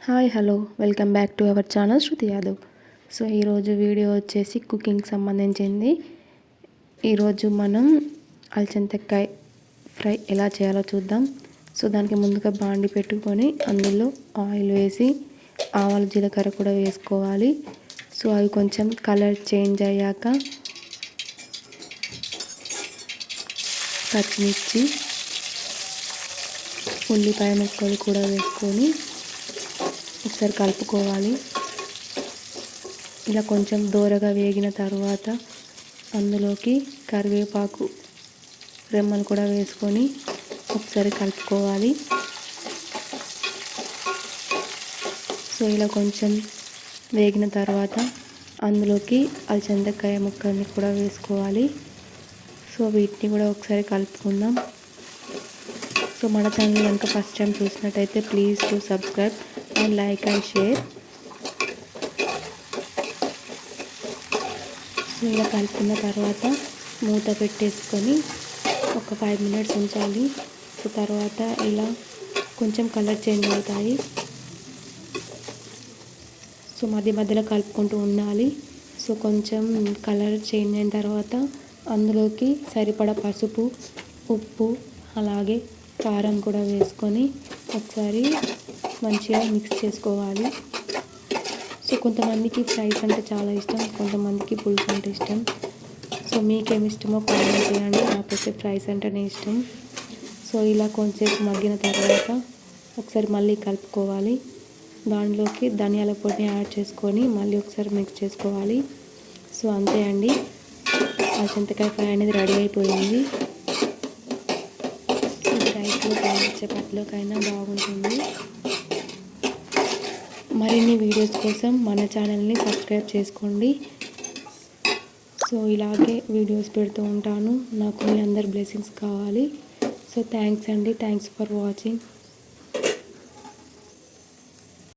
Hi hello welcome back to our channel Shruti Yadav. So ఈరోజు video వచ్చేసి cooking సంబంధించింది. ఈరోజు మనం అలసందకాయ ఫ్రై ఎలా చేయాలో చూద్దాం. సో దానికి ముందుగా బాండి పెట్టుకొని అందులో ఆయిల్ వేసి ఆవాలు జీలకర్ర కూడా వేసుకోవాలి. సో అవి కొంచెం కలర్ చేంజ్ అయ్యాక పచ్చిమిర్చి ఉల్లిపాయ ముక్కలు కూడా వేసుకొని ఒకసారి కలుపుకోవాలి. ఇలా కొంచెం దోరగా వేగిన తర్వాత అందులోకి కరివేపాకు రెమ్మలు కూడా వేసుకొని ఒకసారి కలుపుకోవాలి. సో ఇలా కొంచెం వేగిన తర్వాత అందులోకి అలసందకాయ ముక్కల్ని కూడా వేసుకోవాలి. సో వీటిని కూడా ఒకసారి కలుపుకుందాం. సో మన ఛానల్ కనుక ఫస్ట్ టైం చూసినట్టయితే please to subscribe and like and share. So ఇలా కలుపుకున్న తర్వాత మూత పెట్టేసుకొని ఒక 5 minutes ఉంచాలి. సో తర్వాత ఇలా కొంచెం కలర్ చేంజ్ అవుతాయి. సో మధ్య మధ్యలో కలుపుకుంటూ ఉండాలి. సో కొంచెం కలర్ చేంజ్ అయిన తర్వాత అందులోకి సరిపడా పసుపు, ఉప్పు అలాగే కారం కూడా వేసుకొని ఒకసారి మంచిగా మిక్స్ చేసుకోవాలి. సో కొంతమందికి ఫ్రైస్ అంటే చాలా ఇష్టం, కొంతమందికి పులుసు అంటే ఇష్టం. సో మీకేమి ఇష్టమో కామెంట్ చేయండి. నాకైతే ఫ్రైస్ అంటేనే ఇష్టం. సో ఇలా కొంచెంసేపు మగ్గిన తర్వాత ఒకసారి మళ్ళీ కలుపుకోవాలి. దానిలోకి ధనియాల పొడిని యాడ్ చేసుకొని మళ్ళీ ఒకసారి మిక్స్ చేసుకోవాలి. సో అంతే అండి, అలసందకాయ ఫ్రై అనేది రెడీ అయిపోయింది. రైస్లో చపాతీలోకైనా బాగుంటుంది. మరిన్ని వీడియోస్ కోసం మన ఛానల్ని సబ్స్క్రైబ్ చేసుకోండి. సో ఇలాగే వీడియోస్ పెడుతూ ఉంటాను. నాకు మీ అందరి బ్లెస్సింగ్స్ కావాలి. సో థ్యాంక్స్ అండి, థ్యాంక్స్ ఫర్ వాచింగ్.